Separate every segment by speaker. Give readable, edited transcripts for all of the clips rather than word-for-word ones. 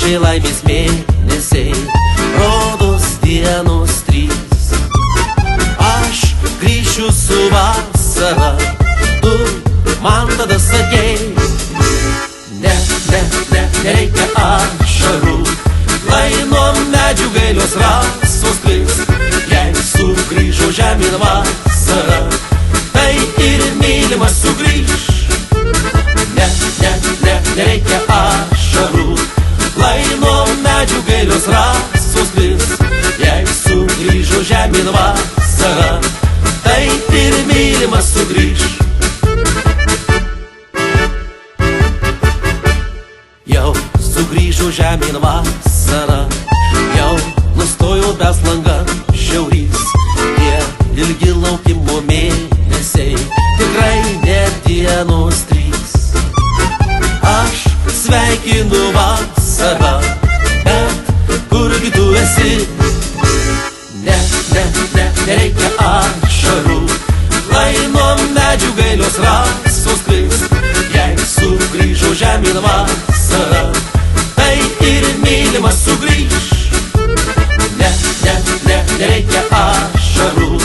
Speaker 1: Skaičiai laimės mėnesiai, rodos dienos 3. Aš grįšiu su vasara, tu man tada sakei. Nereikia ašarų, lai nuo medžių gailios rasos kris. Jei sugrįžo žemyn vasara, tai ir mylimas sugrįž. Nereikia ašarų, lai nuo medžių gailios rasos kris. Jei sugrįžo žemyn vasara, tai ir mylimas sugrįž. Jau sugrįžo žemyn vasara, jau nustojo beslanga šiaurys. Tie ilgi laukimo mėnesiai, tikrai ne dienos 3. Aš sveikinu vasarą, bet kurgi tu esi? Nereikia ašarų, lai nuo medžių gailios rasos kris. Jei sugrįžo žemyn vasara, tai ir mylimas sugrįž. Nereikia ašarų,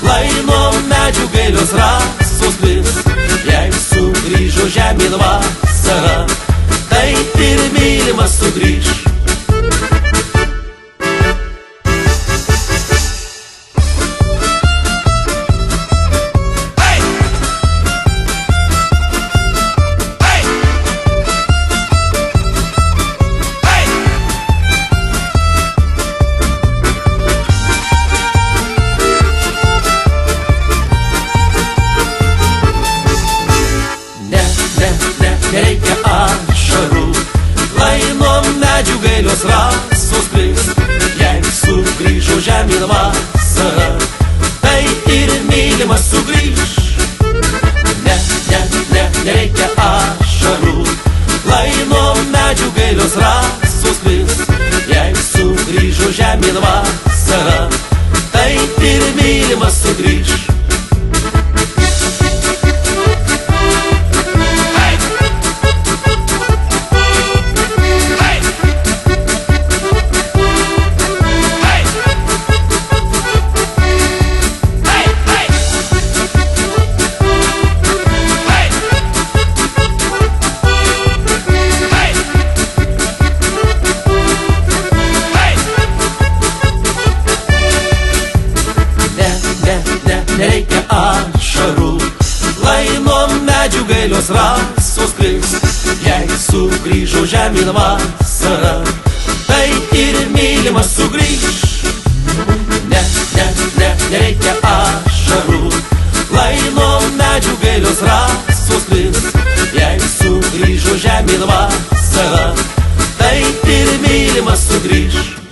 Speaker 1: lai nuo medžių gailios rasos kris. Jei sugrįžo žemyn vasara, tai ir mylimas sugrįž. Nereikia ašarų, lai nuo medžių gailios rasos kris. Jei sugrįžo žemyn vasara, tai ir mylimas sugrįž. Nereikia ašarų, lai nuo medžių gailios rasos kris. Jei sugrįžo žemyn vasara, tai ir mylimas sugrįž. Nereikia ašarų, lai nuo medžių gailios rasos kris. Jei sugrįžo žemyn vasara, tai ir mylimas sugrįž. Nereikia ašarų, lai nuo medžių gailios rasos kris. Jei sugrįžo žemyn vasara, tai ir mylimas sugrįž.